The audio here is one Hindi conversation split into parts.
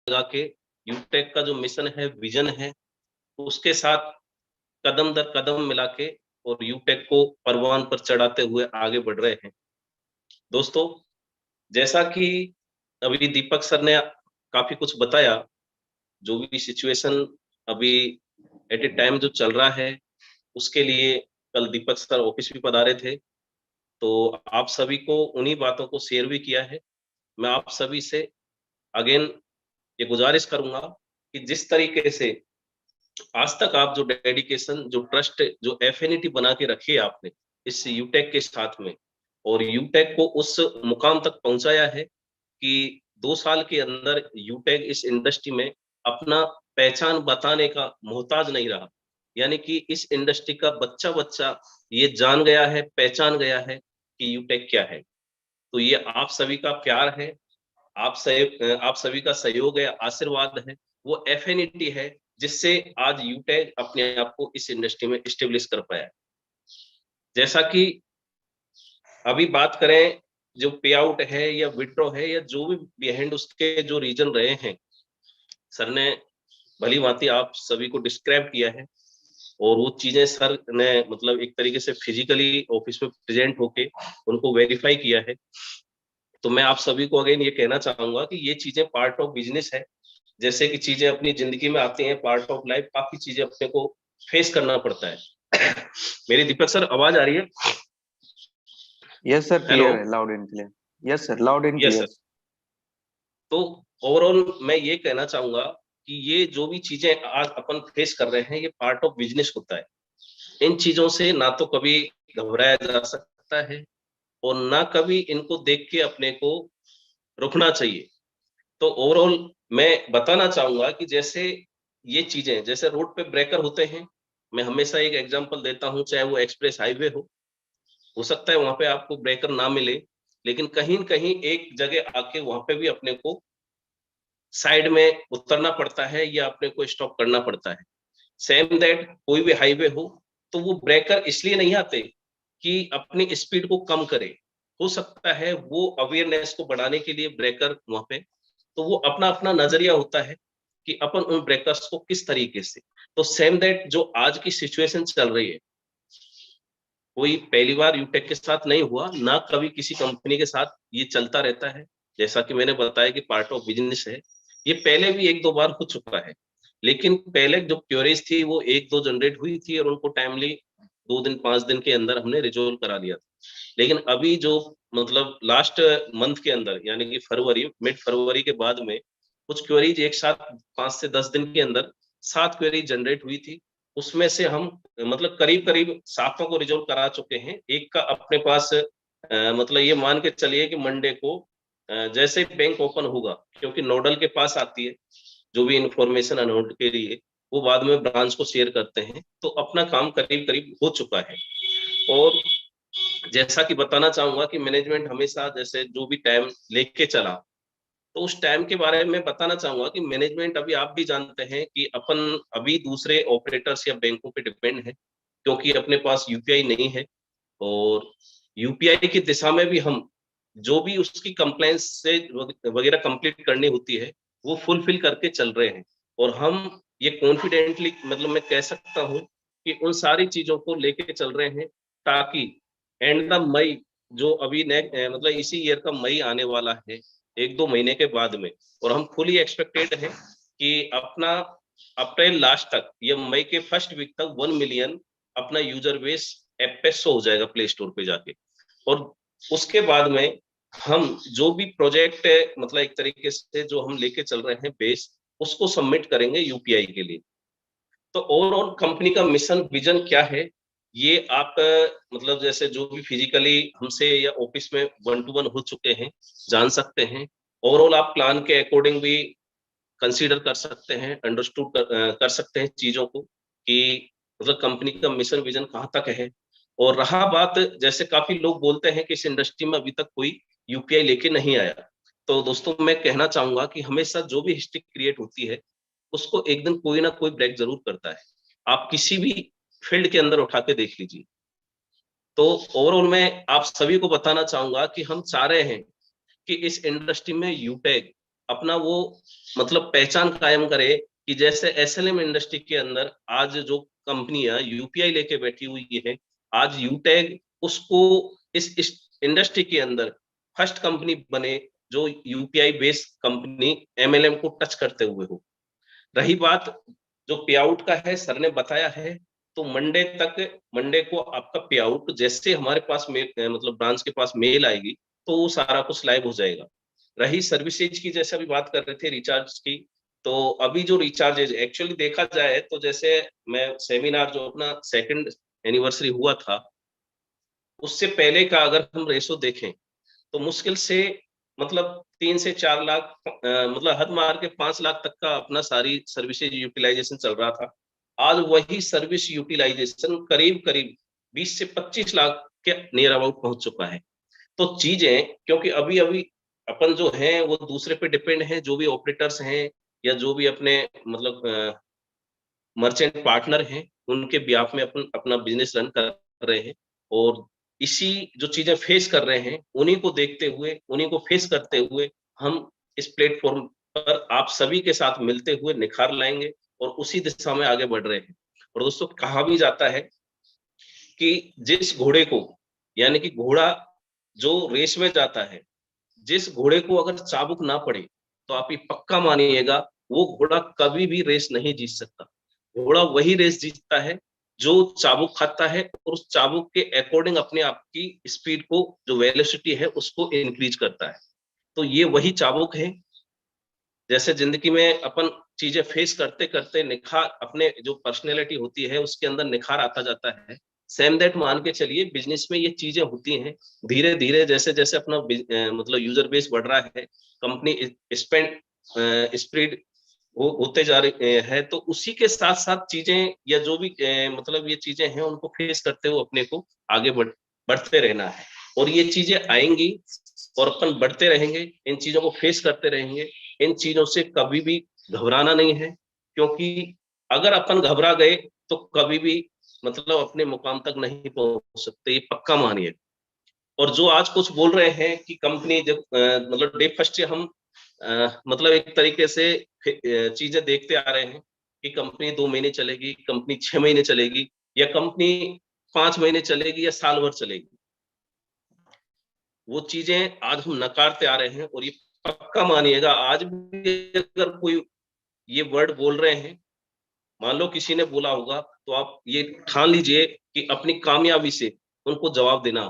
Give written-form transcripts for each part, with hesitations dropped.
लगा के यूटेक का जो मिशन है, विजन है, उसके साथ कदम दर कदम मिला के और यूटेक को परवान पर चढ़ाते हुए आगे बढ़ रहे हैं। दोस्तों, जैसा कि अभी दीपक सर ने काफी कुछ बताया, जो भी सिचुएशन अभी एट ए टाइम जो चल रहा है, उसके लिए कल दीपक सर ऑफिस भी पधारे थे, तो आप सभी को उन्हीं बातों को शेयर भी किया है। मैं आप सभी से अगेन ये गुजारिश करूंगा कि जिस तरीके से आज तक आप जो डेडिकेशन, जो ट्रस्ट, जो एफिनिटी बना के रखी है आपने इस यूटेक के साथ में, और यूटेक को उस मुकाम तक पहुंचाया है कि 2 साल के अंदर यूटेक इस इंडस्ट्री में अपना पहचान बताने का मोहताज नहीं रहा। यानी कि इस इंडस्ट्री का बच्चा बच्चा ये जान गया है, पहचान गया है कि यूटेक क्या है। तो ये आप सभी का प्यार है, आप सभी का सहयोग है, आशीर्वाद है, वो एफिनिटी है जिससे आज यूटेक अपने आप को इस इंडस्ट्री में स्टेब्लिश कर पाया है। जैसा कि अभी बात करें, जो पे आउट है या विड्रॉ है या जो भी बिहाइंड उसके जो रीजन रहे हैं, सर ने भली भांति आप सभी को डिस्क्राइब किया है, और वो चीजें सर ने मतलब एक तरीके से फिजिकली ऑफिस में प्रेजेंट होके उनको वेरीफाई किया है। तो मैं आप सभी को अगेन ये कहना चाहूंगा कि ये चीजें पार्ट ऑफ बिजनेस है। जैसे कि चीजें अपनी जिंदगी में आती हैं, पार्ट ऑफ लाइफ, काफी चीजें अपने को फेस करना पड़ता है। मेरी दीपक सर आवाज आ रही है? Yes sir, hello. क्लियर है, loud and clear. Yes sir, loud and yes sir. Clear. तो ओवरऑल मैं ये कहना चाहूंगा कि ये जो भी चीजें आज अपन फेस कर रहे हैं, ये पार्ट ऑफ बिजनेस होता है। इन चीजों से ना तो कभी घबराया जा सकता है, और ना कभी इनको देख के अपने को रुकना चाहिए। तो ओवरऑल मैं बताना चाहूंगा कि जैसे ये चीजें, जैसे रोड पे ब्रेकर होते हैं, मैं हमेशा एक एग्जांपल देता हूं, चाहे वो एक्सप्रेस हाईवे हो सकता है वहां पे आपको ब्रेकर ना मिले, लेकिन कहीं न कहीं एक जगह आके वहां पे भी अपने को साइड में उतरना पड़ता है या अपने को स्टॉप करना पड़ता है। सेम दैट कोई भी हाईवे हो, तो वो ब्रेकर इसलिए नहीं आते कि अपनी स्पीड को कम करे। हो सकता है वो अवेयरनेस को बढ़ाने के लिए ब्रेकर वहां पे, तो वो अपना अपना नजरिया होता है कि अपन उन ब्रेकर्स को किस तरीके से। तो सेम दैट जो आज की सिचुएशन चल रही है, कोई पहली बार यूटेक के साथ नहीं हुआ, ना कभी किसी कंपनी के साथ ये चलता रहता है। जैसा कि मैंने बताया कि पार्ट ऑफ बिजनेस है, ये पहले भी 1-2 बार हो चुका है, लेकिन पहले जो क्यूरीज थी वो 1-2 जनरेट हुई थी और उनको टाइमली 2 दिन 5 दिन के अंदर हमने रिजोल्व करा दिया था। लेकिन अभी जो मतलब लास्ट मंथ के अंदर, यानी कि फरवरी, मिड फरवरी के बाद में कुछ क्वेरीज एक साथ 5 से 10 दिन के अंदर 7 क्वेरी जनरेट हुई थी। उसमें से हम मतलब करीब करीब 7 को रिजोल्व करा चुके हैं। एक का अपने पास मतलब ये मान के चलिए कि मंडे को जैसे बैंक ओपन होगा, क्योंकि नोडल के पास आती है जो भी इंफॉर्मेशन अनोड के लिए, वो बाद में ब्रांच को शेयर करते हैं, तो अपना काम करीब करीब हो चुका है। और जैसा कि बताना चाहूंगा कि मैनेजमेंट हमेशा जैसे जो भी टाइम लेके चला, तो उस टाइम के बारे में बताना चाहूंगा कि मैनेजमेंट, अभी आप भी जानते हैं कि अपन अभी दूसरे ऑपरेटर्स या बैंकों पे डिपेंड है, क्योंकि अपने पास यूपीआई नहीं है। और यूपीआई की दिशा में भी हम जो भी उसकी कंप्लायंस से वगैरह कंप्लीट करनी होती है, वो फुलफिल करके चल रहे हैं। और हम ये कॉन्फिडेंटली मतलब मैं कह सकता हूँ कि उन सारी चीजों को लेके चल रहे हैं, ताकि एंड द मई, जो अभी मतलब इसी ईयर का मई आने वाला है 1-2 महीने के बाद में, और हम फुली एक्सपेक्टेड हैं कि अपना अप्रैल लास्ट तक या मई के फर्स्ट वीक तक 1 मिलियन अपना यूजर बेस ऐप पे शो हो जाएगा प्ले स्टोर पे जाके। और उसके बाद में हम जो भी प्रोजेक्ट है, मतलब एक तरीके से जो हम लेके चल रहे हैं बेस, उसको सबमिट करेंगे यूपीआई के लिए। तो ओवरऑल कंपनी का मिशन विजन क्या है, ये आप मतलब जैसे जो भी फिजिकली हमसे या ऑफिस में 1-to-1 हो चुके हैं जान सकते हैं। ओवरऑल आप प्लान के अकॉर्डिंग भी कंसीडर कर सकते हैं, अंडरस्टूड कर सकते हैं चीजों को कि मतलब कंपनी का मिशन विजन कहाँ तक है। और रहा बात, जैसे काफी लोग बोलते हैं कि इस इंडस्ट्री में अभी तक कोई यूपीआई लेके नहीं आया, तो दोस्तों मैं कहना चाहूंगा कि हमेशा जो भी हिस्ट्री क्रिएट होती है, उसको एक दिन कोई ना कोई ब्रेक जरूर करता है। आप किसी भी फील्ड के अंदर उठा के देख लीजिए। तो ओवरऑल मैं आप सभी को बताना चाहूंगा कि हम चाह रहे हैं कि इस इंडस्ट्री में यूटेक अपना वो मतलब पहचान कायम करे कि जैसे एसएलएम इंडस्ट्री के अंदर आज जो कंपनियां यूपीआई लेके बैठी हुई है, आज यूटैग उसको इस इंडस्ट्री के अंदर फर्स्ट कंपनी बने जो यूपीआई बेस्ड कंपनी एमएलएम को टच करते हुए हो। रही बात जो पे आउट का है, सर ने बताया है, तो मंडे को आपका पे आउट जैसे हमारे पास मतलब ब्रांच के पास मेल आएगी तो वो सारा कुछ लाइव हो जाएगा। रही सर्विसेज की, जैसे अभी बात कर रहे थे रिचार्ज की, तो अभी जो रिचार्ज है एक्चुअली देखा जाए तो जैसे मैं सेमिनार जो अपना सेकंड एनिवर्सरी हुआ था उससे पहले का अगर हम रेशो देखें तो मुश्किल से मतलब 3 से 4 लाख मतलब हद मार के 5 लाख तक का अपना सारी सर्विसेज यूटिलाइजेशन चल रहा था। आज वही सर्विस यूटिलाइजेशन करीब करीब 20 से 25 लाख के नियर अबाउट पहुंच चुका है। तो चीजें क्योंकि अभी अभी अपन जो है वो दूसरे पे डिपेंड है, जो भी ऑपरेटर्स हैं या जो भी अपने मतलब मर्चेंट पार्टनर हैं उनके ब्याह में अपन अपना बिजनेस रन कर रहे हैं, और इसी जो चीजें फेस कर रहे हैं उन्हीं को देखते हुए, उन्हीं को फेस करते हुए हम इस प्लेटफॉर्म पर आप सभी के साथ मिलते हुए निखार लाएंगे और उसी दिशा में आगे बढ़ रहे हैं। और दोस्तों कहा भी जाता है कि जिस घोड़े को, यानी कि घोड़ा जो रेस में जाता है, जिस घोड़े को अगर चाबुक ना पड़े तो आप ये पक्का मानिएगा वो घोड़ा कभी भी रेस नहीं जीत सकता। घोड़ा वही रेस जीतता है जो चाबुक खाता है और उस चाबुक के अकॉर्डिंग अपने आप की स्पीड को, जो वेलोसिटी है उसको इंक्रीज करता है। तो ये वही चाबुक है। जैसे जिंदगी में अपन चीजें फेस करते करते निखार, अपने जो पर्सनैलिटी होती है उसके अंदर निखार आता जाता है। सेम दैट मान के चलिए बिजनेस में ये चीजें होती हैं। धीरे धीरे जैसे जैसे अपना मतलब यूजर बेस बढ़ रहा है, कंपनी स्पेंड स्प्रेड होते जा रहे हैं, तो उसी के साथ साथ चीजें या जो भी मतलब ये चीजें हैं उनको फेस करते हुए अपने को आगे बढ़ते रहना है। और ये चीजें आएंगी और अपन बढ़ते रहेंगे, इन चीजों को फेस करते रहेंगे। इन चीजों से कभी भी घबराना नहीं है, क्योंकि अगर अपन घबरा गए तो कभी भी मतलब अपने मुकाम तक नहीं पहुंच सकते, ये पक्का मानिए। और जो आज कुछ बोल रहे हैं कि कंपनी जब मतलब डे फर्स्ट से हम मतलब एक तरीके से चीजें देखते आ रहे हैं कि कंपनी 2 महीने चलेगी, कंपनी 6 महीने चलेगी, या कंपनी 5 महीने चलेगी या साल भर चलेगी। वो चीजें आज हम नकारते आ रहे हैं, और ये पक्का मानिएगा आज भी अगर कोई ये वर्ड बोल रहे हैं, मान लो किसी ने बोला होगा, तो आप ये ठान लीजिए कि अपनी कामयाबी से उनको जवाब देना।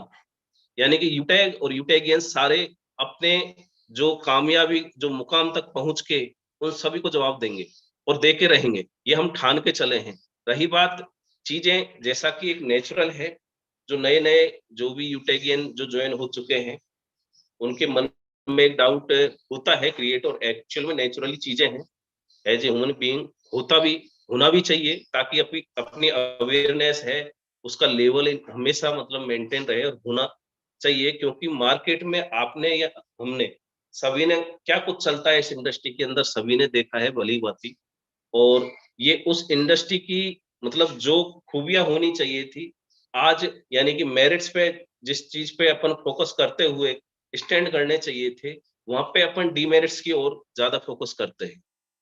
यानी कि यूटैग और यूटैगियन सारे अपने जो कामयाबी, जो मुकाम तक पहुंच के उन सभी को जवाब देंगे और देके रहेंगे, ये हम ठान के चले हैं। रही बात चीजें जैसा कि एक नेचुरल है, जो नए नए जो भी यूटैगियन जो ज्वाइन हो चुके हैं उनके मन में एक डाउट होता है क्रिएट, और एक्चुअल में नेचुरली चीजें हैं। एज ए ह्यूमन बीइंग होता भी, होना भी चाहिए, ताकि अपनी अपनी अवेयरनेस है उसका लेवल हमेशा मतलब मेंटेन रहे और होना चाहिए। क्योंकि मार्केट में आपने या हमने सभी ने क्या कुछ चलता है इस इंडस्ट्री के अंदर सभी ने देखा है भली भांति। और ये उस इंडस्ट्री की मतलब जो खूबियां होनी चाहिए थी आज, यानी कि मेरिट्स पे जिस चीज पे अपन फोकस करते हुए स्टैंड करने चाहिए थे, वहां पे अपन डीमेरिट्स की ओर ज्यादा फोकस करते हैं।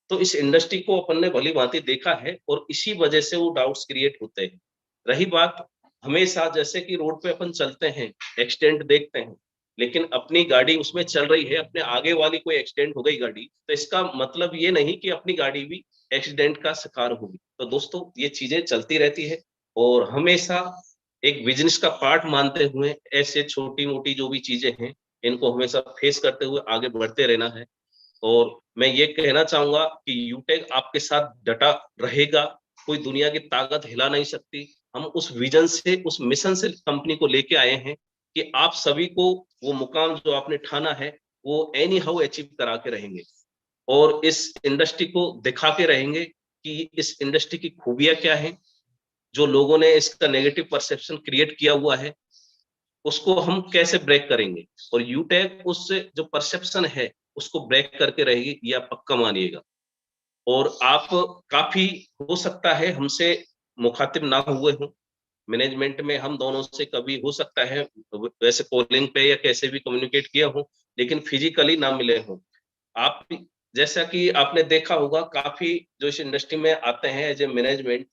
तो इस इंडस्ट्री को अपन ने भली भांति देखा है और इसी वजह से वो डाउट्स क्रिएट होते हैं। रही बात हमेशा जैसे कि रोड पे अपन चलते हैं, एक्सीडेंट देखते हैं, लेकिन अपनी गाड़ी उसमें चल रही है, अपने आगे वाली कोई एक्सीडेंट हो गई गाड़ी, तो इसका मतलब ये नहीं कि अपनी गाड़ी भी एक्सीडेंट का शिकार होगी। तो दोस्तों ये चीजें चलती रहती है, और हमेशा एक बिजनेस का पार्ट मानते हुए ऐसे छोटी मोटी जो भी चीजें हैं इनको हमेशा फेस करते हुए आगे बढ़ते रहना है। और मैं ये कहना चाहूंगा कि यूटेक आपके साथ डटा रहेगा, कोई दुनिया की ताकत हिला नहीं सकती। हम उस विजन से, उस मिशन से कंपनी को लेके आए हैं कि आप सभी को वो मुकाम जो आपने ठाना है वो एनी हाउ अचीव करा के रहेंगे, और इस इंडस्ट्री को दिखा के रहेंगे कि इस इंडस्ट्री की खूबियां क्या है। जो लोगों ने इसका नेगेटिव परसेप्शन क्रिएट किया हुआ है उसको हम कैसे ब्रेक करेंगे, और यूटेक उस जो परसेप्शन है उसको ब्रेक करके रहेगी, यह पक्का मानिएगा। और आप काफी हो सकता है हमसे मुखातिब ना हुए हों, मैनेजमेंट में हम दोनों से कभी हो सकता है वैसे कॉलिंग पे या कैसे भी कम्युनिकेट किया हो, लेकिन फिजिकली ना मिले हों। आप जैसा कि आपने देखा होगा, काफी जो इस इंडस्ट्री में आते हैं एज ए मैनेजमेंट,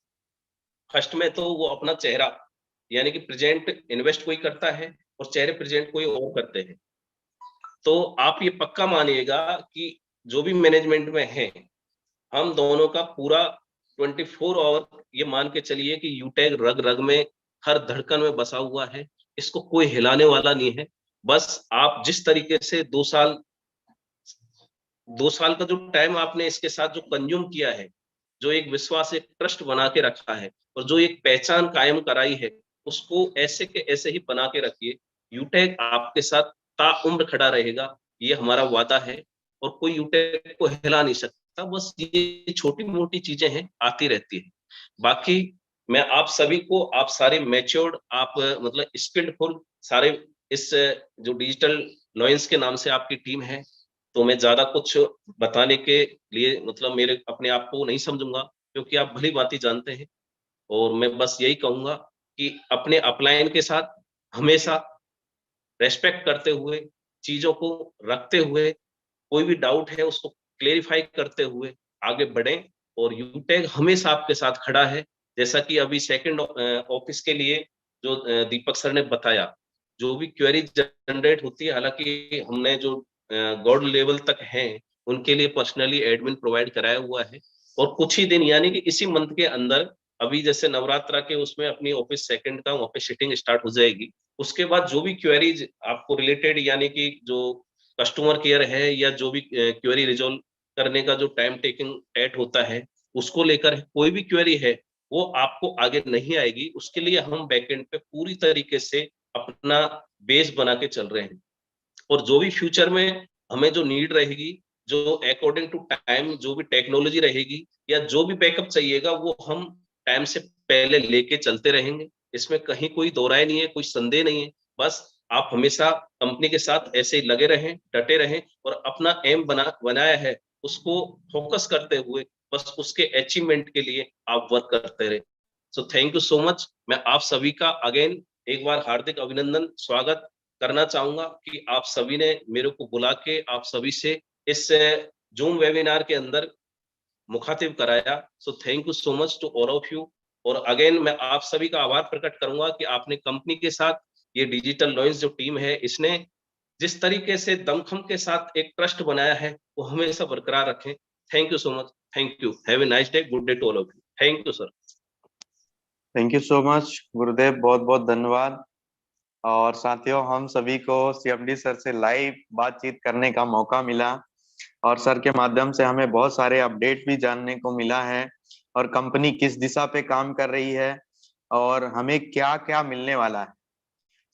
फर्स्ट में तो वो अपना चेहरा, यानी कि प्रेजेंट इन्वेस्ट कोई करता है और चेहरे प्रेजेंट कोई और करते हैं। तो आप ये पक्का मानिएगा कि जो भी मैनेजमेंट में है, हम दोनों का पूरा 24 आवर ये मान के चलिए कि यूटैग रग रग में, हर धड़कन में बसा हुआ है। इसको कोई हिलाने वाला नहीं है। बस आप जिस तरीके से 2 साल का जो टाइम आपने इसके साथ जो कंज्यूम किया है, जो एक विश्वास, एक ट्रस्ट बना के रखा है और जो एक पहचान कायम कराई है, उसको ऐसे के ऐसे ही बना के रखिए। यूटैग आपके साथ ताउम्र खड़ा रहेगा, ये हमारा वादा है, और कोई यूटैग को हिला नहीं सकता। बस ये छोटी-मोटी चीजें हैं, आती रहती है। बाकी मैं आप सभी को, आप सारे मैच्योर्ड, आप मतलब स्किल्डफुल सारे, इस जो डिजिटल लॉयंस के नाम से आपकी टीम है, तो मैं ज्यादा कुछ बताने के लिए मतलब मेरे अपने आप को नहीं समझूंगा, क्योंकि आप भली भांति जानते हैं। और मैं बस यही कहूंगा कि अपने अपलाइन के साथ हमेशा रेस्पेक्ट करते हुए, चीजों को रखते हुए, कोई भी डाउट है उसको क्लेरिफाई करते हुए आगे बढ़ें। और यूटेक हमेशा आपके साथ खड़ा है। जैसा कि अभी सेकंड ऑफिस के लिए जो दीपक सर ने बताया, जो भी क्वेरी जनरेट होती है, हालांकि हमने जो गॉड लेवल तक हैं उनके लिए पर्सनली एडमिन प्रोवाइड कराया हुआ है। और कुछ ही दिन, यानी कि इसी मंथ के अंदर, अभी जैसे नवरात्रा के उसमें अपनी ऑफिस सेकंड का वहाँ पे शिटिंग स्टार्ट हो जाएगी। उसके बाद जो भी क्वेरीज आपको रिलेटेड, यानी कि जो कस्टमर केयर है या जो भी क्वेरी रिजॉल्व करने का जो टाइम टेकिंग एट होता है, उसको लेकर कोई भी क्वेरी है, वो आपको आगे नहीं आएगी। उसके लिए हम बैकएंड पे पूरी तरीके से अपना बेस बना के चल रहे हैं। और जो भी फ्यूचर में हमें जो नीड रहेगी, जो अकॉर्डिंग टू टाइम जो भी टेक्नोलॉजी रहेगी या जो भी बैकअप चाहिएगा, वो हम टाइम से पहले लेके चलते रहेंगे। इसमें कहीं कोई दो राय नहीं है, कोई संदेह नहीं है। बस आप हमेशा कंपनी के साथ ऐसे ही लगे रहें, डटे रहें, और अपना एम बनाया है उसको फोकस करते हुए बस उसके अचीवमेंट के लिए आप वर्क करते रहे। सो थैंक यू सो मच। मैं आप सभी का अगेन एक बार हार्दिक अभिनंदन, स्वागत करना चाहूंगा कि आप सभी ने मेरे को बुला के आप सभी से इस जूम वेबिनार के अंदर मुखातिब कराया। So thank you so much to all of you. और अगेन मैं आप सभी का आभार प्रकट करूंगा कि आपने कंपनी के साथ, ये डिजिटल लॉयंस जो टीम है, इसने जिस तरीके से दमखम के साथ एक ट्रस्ट बनाया है, वो हमेशा बरकरार रखें। Thank you so much. Thank you. Have a nice day. Good day to all of you. Thank you sir. Thank you so much Gurudev, बहुत बहुत धन्यवाद। और साथियों, हम सभी को सीएमडी सर से लाइव बातचीत करने का मौका मिला और सर के माध्यम से हमें बहुत सारे अपडेट भी जानने को मिला है और कंपनी किस दिशा पे काम कर रही है और हमें क्या क्या मिलने वाला है।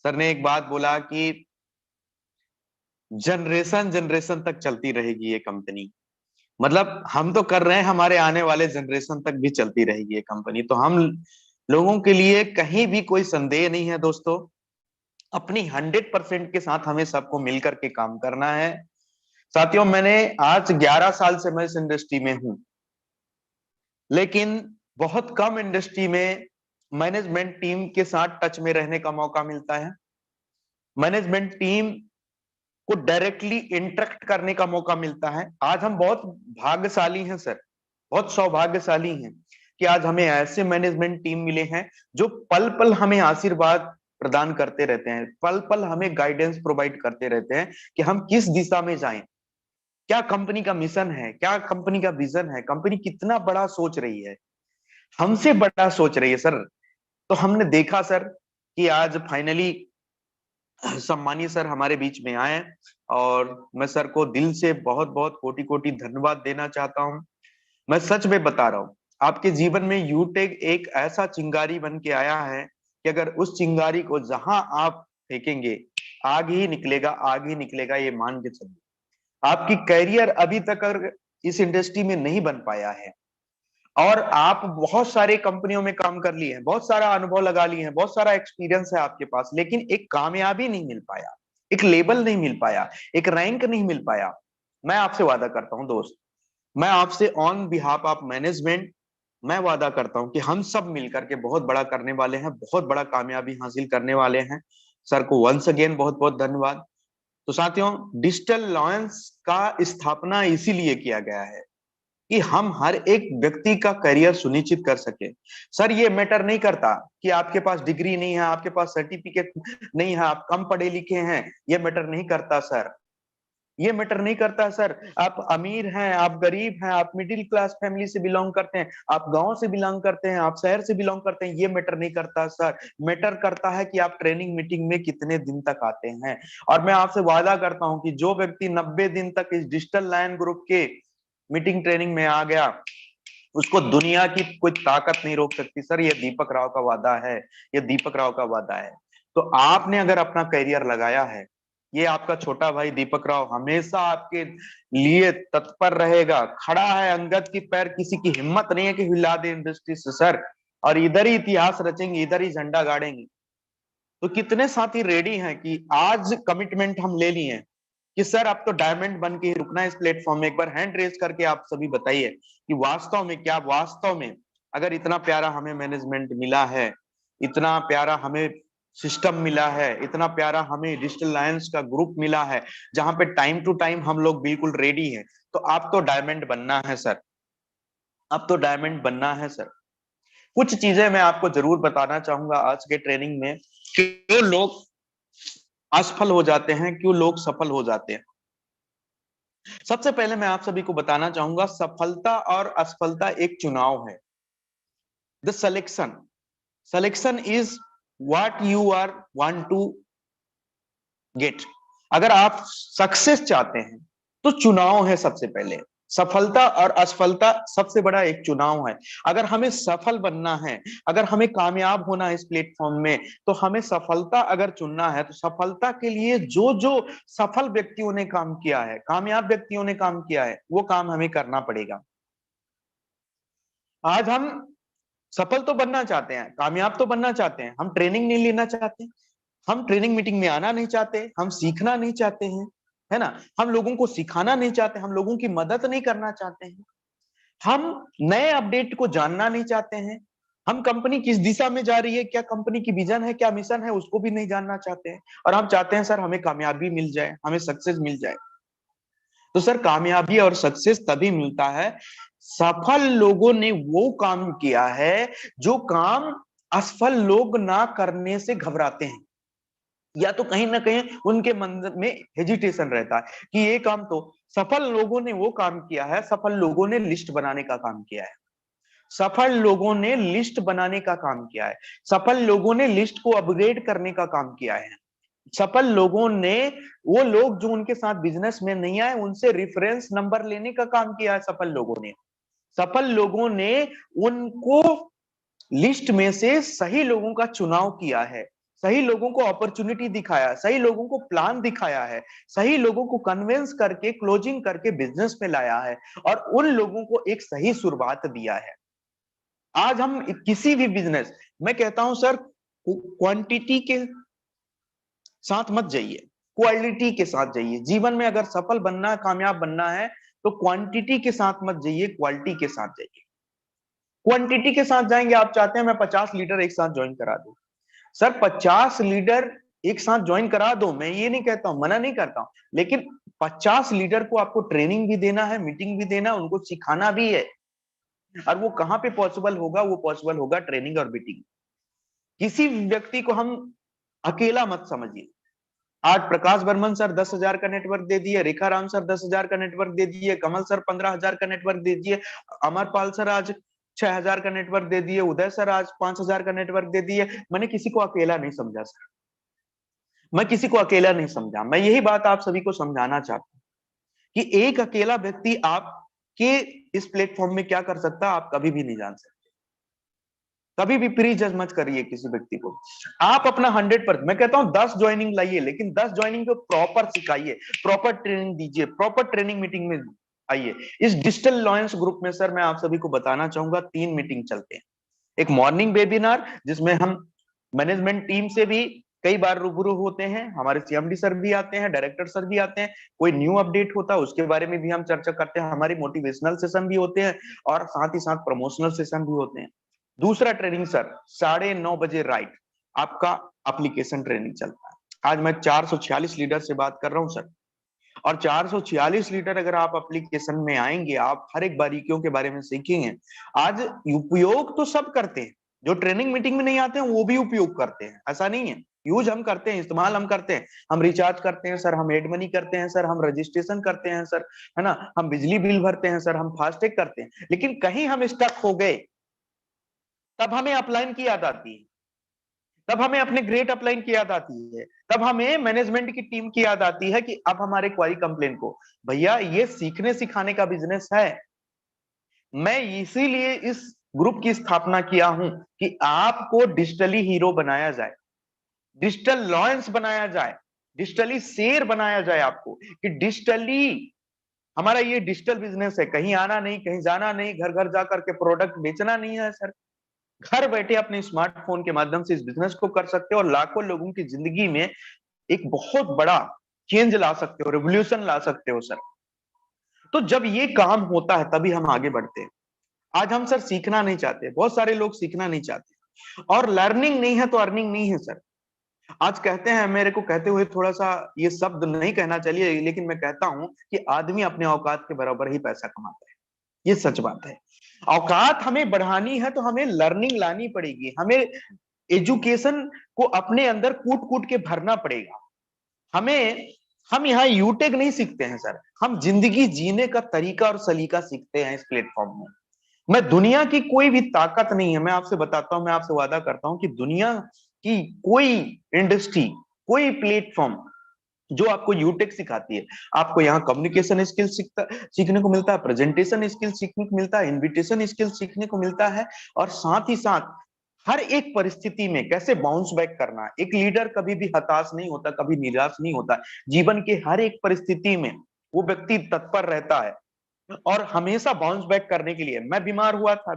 सर ने एक बात बोला कि जनरेशन जनरेशन तक चलती रहेगी ये कंपनी। मतलब हम तो कर रहे हैं, हमारे आने वाले जनरेशन तक भी चलती रहेगी ये कंपनी। तो हम लोगों के लिए कहीं भी कोई संदेह नहीं है दोस्तों। अपनी 100% के साथ हमें सबको मिलकर के काम करना है। साथियों, मैंने आज 11 साल से मैं इस इंडस्ट्री में हूं, लेकिन बहुत कम इंडस्ट्री में मैनेजमेंट टीम के साथ टच में रहने का मौका मिलता है। मैनेजमेंट टीम को डायरेक्टली इंटरेक्ट करने का मौका मिलता है। आज हम बहुत भाग्यशाली हैं सर, बहुत सौभाग्यशाली हैं कि आज हमें ऐसे मैनेजमेंट टीम मिले हैं जो पल पल हमें आशीर्वाद प्रदान करते रहते हैं, पल पल हमें गाइडेंस प्रोवाइड करते रहते हैं कि हम किस दिशा में जाएं, क्या कंपनी का मिशन है, क्या कंपनी का विजन है, कंपनी कितना बड़ा सोच रही है, हमसे बड़ा सोच रही है सर। तो हमने देखा सर कि आज फाइनली सम्मानीय सर हमारे बीच में आए और मैं सर को दिल से बहुत बहुत कोटि कोटि धन्यवाद देना चाहता हूं। मैं सच में बता रहा हूं, आपके जीवन में यूटेक एक ऐसा चिंगारी बन के आया है कि अगर उस चिंगारी को जहां आप फेंकेंगे, आग ही निकलेगा, आग ही निकलेगा, ये मान के चलिए। आपकी कैरियर अभी तक अगर इस इंडस्ट्री में नहीं बन पाया है और आप बहुत सारे कंपनियों में काम कर लिए हैं, बहुत सारा अनुभव लगा लिए हैं, बहुत सारा एक्सपीरियंस है आपके पास, लेकिन एक कामयाबी नहीं मिल पाया, एक लेबल नहीं मिल पाया, एक रैंक नहीं मिल पाया। मैं आपसे वादा करता हूं दोस्त, मैं आपसे ऑन बिहाफ ऑफ मैनेजमेंट मैं वादा करता हूं कि हम सब मिलकर के बहुत बड़ा करने वाले हैं, बहुत बड़ा कामयाबी हासिल करने वाले हैं। सर को वंस अगेन बहुत बहुत धन्यवाद। तो साथियों, डिजिटल लॉयंस का स्थापना इसीलिए किया गया है कि हम हर एक व्यक्ति का करियर सुनिश्चित कर सके। सर ये मैटर नहीं करता कि आपके पास डिग्री नहीं है, आपके पास सर्टिफिकेट नहीं है, आप कम पढ़े लिखे हैं, ये मैटर नहीं करता सर। ये मैटर नहीं करता सर। आप अमीर हैं, आप गरीब हैं, आप मिडिल क्लास फैमिली से बिलोंग करते हैं, आप गांव से बिलोंग करते हैं, आप शहर से बिलोंग करते हैं, ये मैटर नहीं करता सर। मैटर करता है कि आप ट्रेनिंग मीटिंग में कितने दिन तक आते हैं। और मैं आपसे वादा करता हूं कि जो व्यक्ति 90 दिन तक इस डिजिटल लायन ग्रुप के मीटिंग ट्रेनिंग में आ गया, उसको दुनिया की कोई ताकत नहीं रोक सकती सर। ये दीपक राव का वादा है, ये दीपक राव का वादा है। तो आपने अगर अपना करियर लगाया है, ये आपका छोटा भाई दीपक राव हमेशा आपके लिए तत्पर रहेगा। खड़ा है अंगद की पैर, किसी की हिम्मत नहीं है कि हिला दे इंडस्ट्री से सर। और इधर ही इतिहास रचेंगे, इधर ही झंडा गाड़ेंगे। तो कितने साथी रेडी हैं कि आज कमिटमेंट हम ले लिए हैं कि सर अब तो डायमंड बन के रुकना है इस प्लेटफॉर्म में। एक बार हैंड रेज करके आप सभी बताइए कि वास्तव में क्या, वास्तव में अगर इतना प्यारा हमें मैनेजमेंट मिला है, इतना प्यारा हमें सिस्टम मिला है, इतना प्यारा हमें डिजिटल लायंस का ग्रुप मिला है जहां पे टाइम टू टाइम हम लोग बिल्कुल रेडी हैं, तो आप तो डायमंड बनना है सर। अब तो डायमंड बनना है सर। कुछ चीजें मैं आपको जरूर बताना चाहूंगा आज के ट्रेनिंग में। क्यों लोग असफल हो जाते हैं, क्यों लोग सफल हो जाते हैं। सबसे पहले मैं आप सभी को बताना चाहूंगा, सफलता और असफलता एक चुनाव है। The selection is what you are want to get. अगर आप सक्सेस चाहते हैं तो चुनाव है सबसे पहले। सफलता और असफलता सबसे बड़ा एक चुनाव है। अगर हमें सफल बनना है, अगर हमें कामयाब होना है इस प्लेटफॉर्म में, तो हमें सफलता अगर चुनना है, तो सफलता के लिए जो जो सफल व्यक्तियों ने काम किया है, कामयाब व्यक्तियों ने काम किया है, वो काम हमें करना पड़ेगा। आज हम सफल तो बनना चाहते हैं, कामयाब तो बनना चाहते हैं, हम ट्रेनिंग नहीं लेना चाहते, हम ट्रेनिंग मीटिंग में आना नहीं चाहते, हम सीखना नहीं चाहते हैं, है ना। हम लोगों को सिखाना नहीं चाहते, हम लोगों की मदद नहीं करना चाहते हैं, हम नए अपडेट को जानना नहीं चाहते हैं, हम कंपनी किस दिशा में जा रही है, क्या कंपनी की विजन है, क्या मिशन है, उसको भी नहीं जानना चाहते हैं। और हम चाहते हैं सर हमें कामयाबी मिल जाए, हमें सक्सेस मिल जाए। तो सर कामयाबी और सक्सेस तभी मिलता है, सफल लोगों ने वो काम किया है जो काम असफल लोग ना करने से घबराते हैं, या तो कहीं ना कहीं उनके मन में हेजिटेशन रहता है कि ये काम तो सफल लोगों ने वो काम किया है। सफल लोगों ने लिस्ट बनाने का काम किया है, सफल लोगों ने लिस्ट बनाने का काम किया है, सफल लोगों ने लिस्ट को अपग्रेड करने का काम किया है, सफल लोगों ने, वो लोग जो उनके साथ बिजनेस में नहीं आए उनसे रेफरेंस नंबर लेने का काम किया है सफल लोगों ने। सफल लोगों ने उनको लिस्ट में से सही लोगों का चुनाव किया है, सही लोगों को अपॉर्चुनिटी दिखाया, सही लोगों को प्लान दिखाया है, सही लोगों को कन्विंस करके क्लोजिंग करके बिजनेस में लाया है, और उन लोगों को एक सही शुरुआत दिया है। आज हम किसी भी बिजनेस, मैं कहता हूं सर, क्वांटिटी के साथ मत जाइए, क्वालिटी के साथ जाइए। जीवन में अगर सफल बनना, कामयाब बनना है, तो क्वांटिटी के साथ मत जाइए, क्वालिटी के साथ जाइए। क्वांटिटी के साथ जाएंगे, आप चाहते हैं मैं 50 लीटर एक साथ ज्वाइन करा दूं, सर 50 लीटर एक साथ ज्वाइन करा दो, मैं ये नहीं कहता हूं, मना नहीं करता हूं, लेकिन 50 लीटर को आपको ट्रेनिंग भी देना है, मीटिंग भी देना, उनको सिखाना भी है। और वो कहां पे पॉसिबल होगा, वो पॉसिबल होगा ट्रेनिंग और मीटिंग। किसी व्यक्ति को हम अकेला मत समझिए। आज प्रकाश बर्मन सर 10,000 का नेटवर्क दे दिए, रेखा राम सर 10,000 का नेटवर्क दे दिए, कमल सर 15,000 का नेटवर्क दे दिए, अमरपाल सर आज 6,000 का नेटवर्क दे दिए, उदय सर आज 5,000 का नेटवर्क दे दिए। मैंने किसी को अकेला नहीं समझा सर, मैं किसी को अकेला नहीं समझा। मैं यही बात आप सभी को समझाना चाहता हूं कि एक अकेला व्यक्ति आपके इस प्लेटफॉर्म में क्या कर सकता है, आप कभी भी नहीं जान सकते। कभी भी प्री जज मत करिए किसी व्यक्ति को। आप अपना 100%, मैं कहता हूं 10 ज्वाइनिंग लाइए, लेकिन 10 ज्वाइनिंग को प्रॉपर सिखाइए, प्रॉपर ट्रेनिंग दीजिए, प्रॉपर ट्रेनिंग मीटिंग में आइए। इस डिजिटल लॉयंस ग्रुप में सर मैं आप सभी को बताना चाहूंगा 3 मीटिंग चलते हैं। एक मॉर्निंग वेबिनार जिसमें हम मैनेजमेंट टीम से भी कई बार रूबरू होते हैं, हमारे सीएमडी सर भी आते हैं, डायरेक्टर सर भी आते हैं, कोई न्यू अपडेट होता है उसके बारे में भी हम चर्चा करते हैं, हमारी मोटिवेशनल सेशन भी होते हैं, और साथ ही साथ प्रमोशनल सेशन भी होते हैं। दूसरा ट्रेनिंग सर 9:30 बजे राइट आपका एप्लीकेशन ट्रेनिंग चलता है। आज मैं 446 लीडर से बात कर रहा हूं सर, और 446 लीटर अगर आप एप्लीकेशन में आएंगे, आप हर एक बारीकियों के बारे में सीखेंगे। आज उपयोग तो सब करते हैं, जो ट्रेनिंग मीटिंग में नहीं आते हैं वो भी उपयोग करते हैं, ऐसा नहीं है। यूज हम करते हैं, इस्तेमाल हम करते हैं, हम रिचार्ज करते हैं सर, हम एड मनी करते हैं सर, हम रजिस्ट्रेशन करते हैं सर, है ना, हम बिजली बिल भरते हैं सर, हम फास्टैग करते हैं। लेकिन कहीं हम स्टक हो गए, तब हमें अपलाइन की याद आती है, तब हमें अपने ग्रेट अपलाइन की याद आती है, तब हमें मैनेजमेंट की टीम की याद आती है कि अब हमारे क्वारी कंप्लेन को, भैया ये सीखने सिखाने का बिजनेस है। मैं इसीलिए इस ग्रुप की स्थापना किया हूं कि आपको डिजिटली हीरो बनाया जाए, डिजिटल लॉयंस बनाया जाए, डिजिटली शेर बनाया जाए आपको, कि डिजिटली हमारा ये डिजिटल बिजनेस है, कहीं आना नहीं, कहीं जाना नहीं, घर घर जाकर के प्रोडक्ट बेचना नहीं है सर। घर बैठे अपने स्मार्टफोन के माध्यम से इस बिजनेस को कर सकते हो और लाखों लोगों की जिंदगी में एक बहुत बड़ा चेंज ला सकते हो, रेवोल्यूशन ला सकते हो सर। तो जब ये काम होता है तभी हम आगे बढ़ते हैं। आज हम सर सीखना नहीं चाहते, बहुत सारे लोग सीखना नहीं चाहते, और लर्निंग नहीं है तो अर्निंग नहीं है सर। आज कहते हैं, मेरे को कहते हुए थोड़ा सा ये शब्द नहीं कहना चाहिए, लेकिन मैं कहता हूं कि आदमी अपने औकात के बराबर ही पैसा कमाता है। ये सच बात है। औकात हमें बढ़ानी है तो हमें लर्निंग लानी पड़ेगी, हमें एजुकेशन को अपने अंदर कूट कूट के भरना पड़ेगा। हमें हम यहाँ यूटेक नहीं सीखते हैं सर, हम जिंदगी जीने का तरीका और सलीका सीखते हैं इस प्लेटफॉर्म में। मैं दुनिया की कोई भी ताकत नहीं है, मैं आपसे बताता हूं, मैं आपसे वादा करता हूं कि दुनिया की कोई इंडस्ट्री, कोई प्लेटफॉर्म जो आपको यूटेक सिखाती है, आपको यहाँ कम्युनिकेशन स्किल सीखने को मिलता है, प्रेजेंटेशन स्किल सीखने को मिलता है, इन्विटेशन स्किल सीखने को मिलता है, और साथ ही साथ हर एक परिस्थिति में कैसे बाउंस बैक करना है। एक लीडर कभी भी हताश नहीं होता, कभी निराश नहीं होता, जीवन के हर एक परिस्थिति में वो व्यक्ति तत्पर रहता है और हमेशा बाउंस बैक करने के लिए। मैं बीमार हुआ था,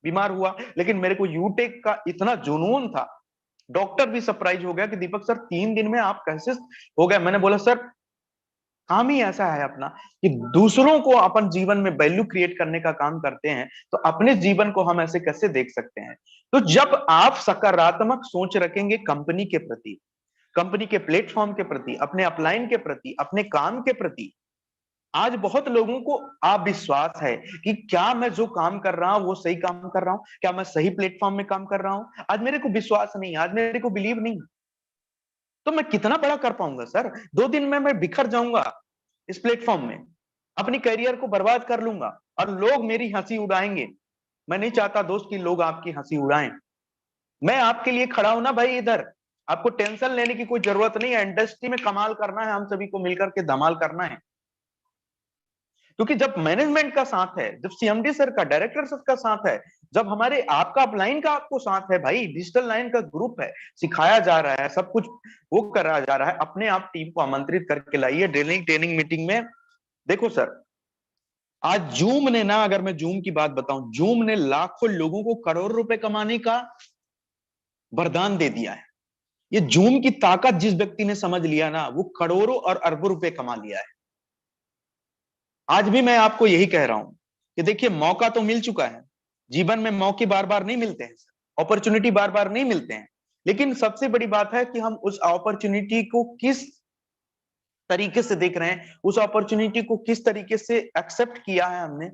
बीमार हुआ, लेकिन मेरे को यूटेक का इतना जुनून था, डॉक्टर भी सरप्राइज हो गया कि दीपक सर 3 दिन में आप कैसे हो गए। मैंने बोला सर काम ही ऐसा है अपना कि दूसरों को अपन जीवन में वैल्यू क्रिएट करने का काम करते हैं, तो अपने जीवन को हम ऐसे कैसे देख सकते हैं। तो जब आप सकारात्मक सोच रखेंगे कंपनी के प्रति, कंपनी के प्लेटफॉर्म के प्रति, अपने अपलाइन के प्रति, अपने काम के प्रति, आज बहुत लोगों को अविश्वास है कि क्या मैं जो काम कर रहा हूं वो सही काम कर रहा हूं, क्या मैं सही प्लेटफॉर्म में काम कर रहा हूं। आज मेरे को विश्वास नहीं, आज मेरे को बिलीव नहीं, तो मैं कितना बड़ा कर पाऊंगा सर। 2 दिन में मैं बिखर जाऊंगा इस प्लेटफॉर्म में, अपनी करियर को बर्बाद कर लूंगा और लोग मेरी हंसी उड़ाएंगे। मैं नहीं चाहता दोस्त कि लोग आपकी हंसी उड़ाएं। मैं आपके लिए खड़ा हूं ना भाई, इधर आपको टेंशन लेने की कोई जरूरत नहीं है। इंडस्ट्री में कमाल करना है, हम सभी को मिलकर के धमाल करना है। क्योंकि जब मैनेजमेंट का साथ है, जब सीएमडी सर का, डायरेक्टर सर का साथ है, जब हमारे आपका अपलाइन का आपको साथ है, भाई डिजिटल लाइन का ग्रुप है, सिखाया जा रहा है, सब कुछ वो करा जा रहा है, अपने आप टीम को आमंत्रित करके लाइए डेली ट्रेनिंग मीटिंग में। देखो सर, आज जूम ने ना, अगर मैं जूम की बात बताऊं, जूम ने लाखों लोगों को करोड़ रुपए कमाने का वरदान दे दिया है। ये जूम की ताकत जिस व्यक्ति ने समझ लिया ना, वो करोड़ों और अरबों रुपए कमा लिया है। आज भी मैं आपको यही कह रहा हूं कि देखिए, मौका तो मिल चुका है, जीवन में मौके बार बार नहीं मिलते हैं, अपॉर्चुनिटी बार बार नहीं मिलते हैं, लेकिन सबसे बड़ी बात है कि हम उस अपॉर्चुनिटी को किस तरीके से देख रहे हैं, उस अपॉर्चुनिटी को किस तरीके से एक्सेप्ट किया है हमने,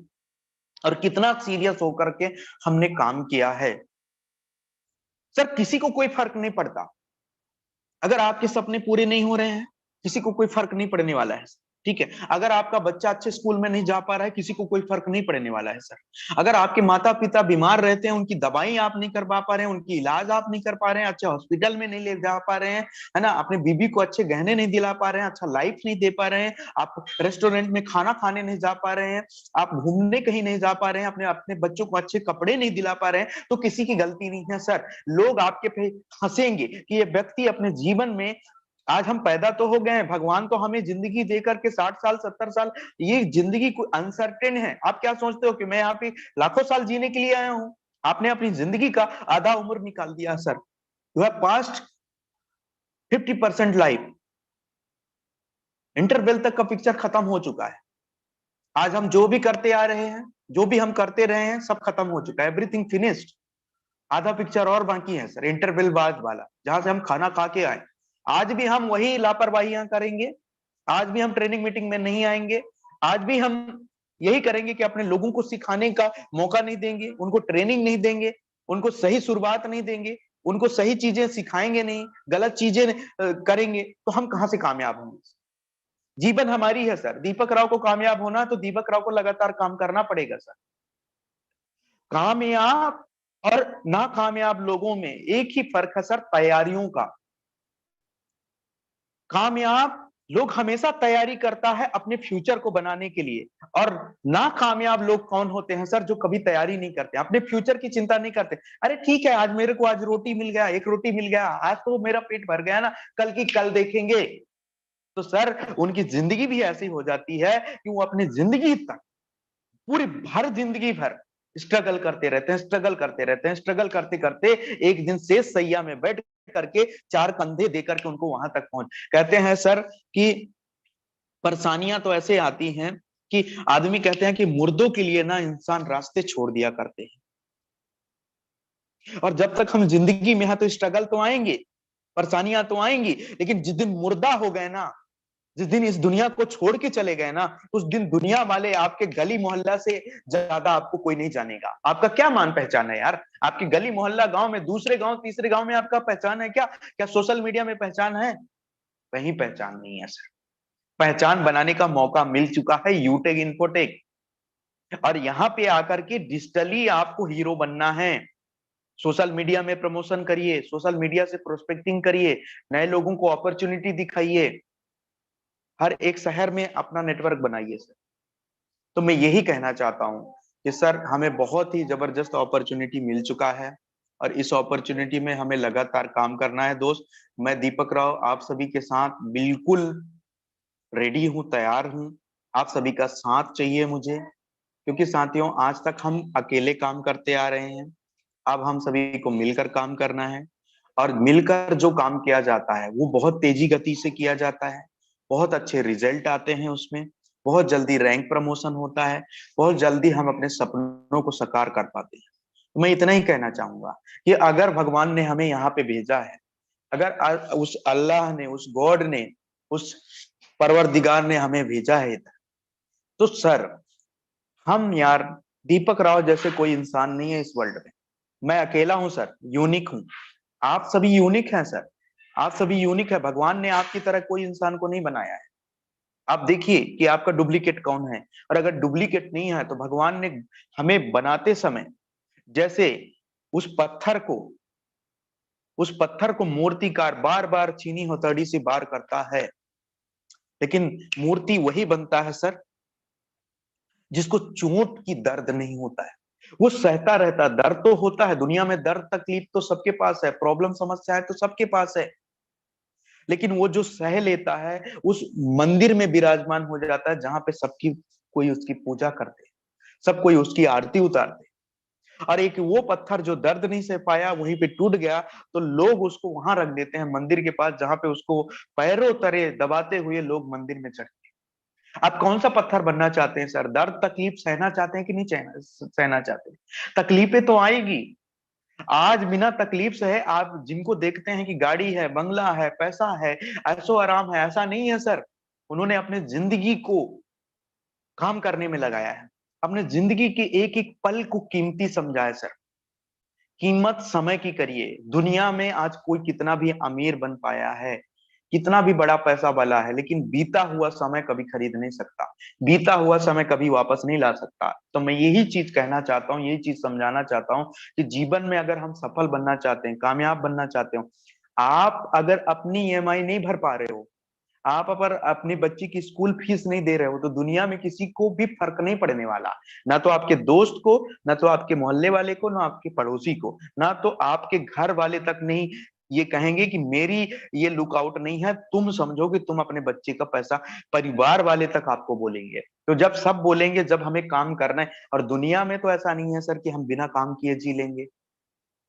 और कितना सीरियस होकर के हमने काम किया है। सर किसी को कोई फर्क नहीं पड़ता, अगर आपके सपने पूरे नहीं हो रहे हैं, किसी को कोई फर्क नहीं पड़ने वाला है, ठीक है। अगर आपका बच्चा अच्छे स्कूल में नहीं जा पा रहा है, किसी को कोई फर्क नहीं पड़ने वाला है सर। अगर आपके माता पिता बीमार रहते हैं, उनकी दवाई आप नहीं कर पा रहे हैं, उनकी इलाज आप नहीं कर पा रहे हैं, अच्छे हॉस्पिटल में नहीं ले जा पा रहे हैं, है ना, अपने बीबी को अच्छे गहने नहीं दिला पा रहे हैं, अच्छा लाइफ नहीं दे पा रहे हैं, आप रेस्टोरेंट में खाना खाने नहीं जा पा रहे हैं, आप घूमने कहीं नहीं जा पा रहे हैं, अपने अपने बच्चों को अच्छे कपड़े नहीं दिला पा रहे हैं, तो किसी की गलती नहीं है सर। लोग आपके पे हंसेंगे कि ये व्यक्ति अपने जीवन में, आज हम पैदा तो हो गए हैं, भगवान तो हमें जिंदगी देकर के 60 साल 70 साल, ये जिंदगी कोई अनसर्टेन है। आप क्या सोचते हो कि मैं यहाँ पे लाखों साल जीने के लिए आया हूं? आपने अपनी जिंदगी का आधा उम्र निकाल दिया sir. You have past 50% life, interval तक का पिक्चर खत्म हो चुका है। आज हम जो भी करते आ रहे हैं, जो भी हम करते रहे हैं, सब खत्म हो चुका है, एवरीथिंग फिनिश्ड। आधा पिक्चर और बाकी है सर, इंटरवेल बाद वाला, जहां से हम खाना खा के आए। आज भी हम वही लापरवाहियां करेंगे, आज भी हम ट्रेनिंग मीटिंग में नहीं आएंगे, आज भी हम यही करेंगे कि अपने लोगों को सिखाने का मौका नहीं देंगे, उनको ट्रेनिंग नहीं देंगे, उनको सही शुरुआत नहीं देंगे, उनको सही चीजें सिखाएंगे नहीं, गलत चीजें करेंगे, तो हम कहां से कामयाब होंगे? जीवन हमारी है सर। दीपक राव को कामयाब होना तो दीपक राव को लगातार काम करना पड़ेगा सर। कामयाब और नाकामयाब लोगों में एक ही फर्क है सर, तैयारियों का। कामयाब लोग हमेशा तैयारी करता है अपने फ्यूचर को बनाने के लिए, और नाकामयाब लोग कौन होते हैं सर? जो कभी तैयारी नहीं करते, अपने फ्यूचर की चिंता नहीं करते। अरे ठीक है, आज मेरे को आज रोटी मिल गया, एक रोटी मिल गया, आज तो मेरा पेट भर गया ना, कल की कल देखेंगे। तो सर उनकी जिंदगी भी ऐसी हो जाती है कि वो अपनी जिंदगी तक, पूरी भर जिंदगी भर स्ट्रगल करते रहते हैं, स्ट्रगल करते रहते हैं, स्ट्रगल करते करते एक दिन से सैया में बैठ करके चार कंधे देकर के उनको वहां तक पहुंच। कहते हैं सर कि परेशानियां तो ऐसे आती हैं कि आदमी कहते हैं कि मुर्दों के लिए ना इंसान रास्ते छोड़ दिया करते हैं, और जब तक हम जिंदगी में हैं तो स्ट्रगल तो आएंगे, परेशानियां तो आएंगी, लेकिन जिस दिन मुर्दा हो गए ना, जिस दिन इस दुनिया को छोड़ के चले गए ना, उस दिन दुनिया वाले आपके गली मोहल्ला से ज्यादा आपको कोई नहीं जानेगा। आपका क्या मान पहचान है यार? आपकी गली मोहल्ला गांव में, दूसरे गांव तीसरे गांव में आपका पहचान है क्या? क्या सोशल मीडिया में पहचान है? कहीं पहचान नहीं है सर। पहचान बनाने का मौका मिल चुका है यूटेक इन्फोटेक, और यहाँ पे आकर के डिजिटली आपको हीरो बनना है। सोशल मीडिया में प्रमोशन करिए, सोशल मीडिया से प्रोस्पेक्टिंग करिए, नए लोगों को अपॉर्चुनिटी दिखाइए, हर एक शहर में अपना नेटवर्क बनाइए सर। तो मैं यही कहना चाहता हूं कि सर हमें बहुत ही जबरदस्त अपॉर्चुनिटी मिल चुका है, और इस अपॉर्चुनिटी में हमें लगातार काम करना है दोस्त। मैं दीपक राव आप सभी के साथ बिल्कुल रेडी हूं, तैयार हूं। आप सभी का साथ चाहिए मुझे, क्योंकि साथियों आज तक हम अकेले काम करते आ रहे हैं, अब हम सभी को मिलकर काम करना है। और मिलकर जो काम किया जाता है वो बहुत तेजी गति से किया जाता है, बहुत अच्छे रिजल्ट आते हैं उसमें, बहुत जल्दी रैंक प्रमोशन होता है, बहुत जल्दी हम अपने सपनों को साकार कर पाते हैं। तो मैं इतना ही कहना चाहूंगा कि अगर भगवान ने हमें यहाँ पे भेजा है, अगर उस अल्लाह ने, उस गॉड ने, उस परवरदिगार ने हमें भेजा है इधर, तो सर हम यार, दीपक राव जैसे कोई इंसान नहीं है इस वर्ल्ड में। मैं अकेला हूं सर, यूनिक हूं। आप सभी यूनिक हैं सर, आप सभी यूनिक है। भगवान ने आपकी तरह कोई इंसान को नहीं बनाया है। आप देखिए कि आपका डुप्लीकेट कौन है, और अगर डुप्लीकेट नहीं है तो भगवान ने हमें बनाते समय जैसे उस पत्थर को, उस पत्थर को मूर्तिकार बार बार चीनी हथौड़ी से बार करता है, लेकिन मूर्ति वही बनता है सर जिसको चोट की दर्द नहीं होता है, वो सहता रहता। दर्द तो होता है दुनिया में, दर्द तकलीफ तो सबके पास है, प्रॉब्लम समस्या है तो सबके पास है, लेकिन वो जो सह लेता है उस मंदिर में विराजमान हो जाता है जहां पे सबकी, कोई उसकी पूजा करते, सब कोई उसकी आरती उतारते। और एक वो पत्थर जो दर्द नहीं सह पाया, वहीं पे टूट गया, तो लोग उसको वहां रख देते हैं मंदिर के पास, जहां पे उसको पैरों तरे दबाते हुए लोग मंदिर में चढ़ते हैं। आप कौन सा पत्थर बनना चाहते हैं सर? दर्द तकलीफ सहना चाहते हैं कि नहीं सहना चाहते? तकलीफें तो आएगी। आज बिना तकलीफ सहे आप जिनको देखते हैं कि गाड़ी है, बंगला है, पैसा है, ऐशो आराम है, ऐसा नहीं है सर। उन्होंने अपने जिंदगी को काम करने में लगाया है, अपने जिंदगी के एक एक पल को कीमती समझा है सर। कीमत समय की करिए। दुनिया में आज कोई कितना भी अमीर बन पाया है, कितना भी बड़ा पैसा वाला है, लेकिन बीता हुआ समय कभी खरीद नहीं सकता, बीता हुआ समय कभी वापस नहीं ला सकता। तो मैं यही चीज कहना चाहता हूँ, यही चीज समझाना चाहता हूँ कि जीवन में अगर हम सफल बनना चाहते हैं, कामयाब बनना चाहते हो, आप अगर अपनी ईएमआई नहीं भर पा रहे हो, आप अगर अपनी बच्ची की स्कूल फीस नहीं दे रहे हो, तो दुनिया में किसी को भी फर्क नहीं पड़ने वाला। ना तो आपके दोस्त को, ना तो आपके मोहल्ले वाले को, ना आपके पड़ोसी को, ना तो आपके घर वाले तक नहीं ये कहेंगे कि मेरी ये लुकआउट नहीं है, तुम समझो कि तुम अपने बच्चे का पैसा, परिवार वाले तक आपको बोलेंगे। तो जब सब बोलेंगे, जब हमें काम करना है, और दुनिया में तो ऐसा नहीं है सर कि हम बिना काम किए जी लेंगे,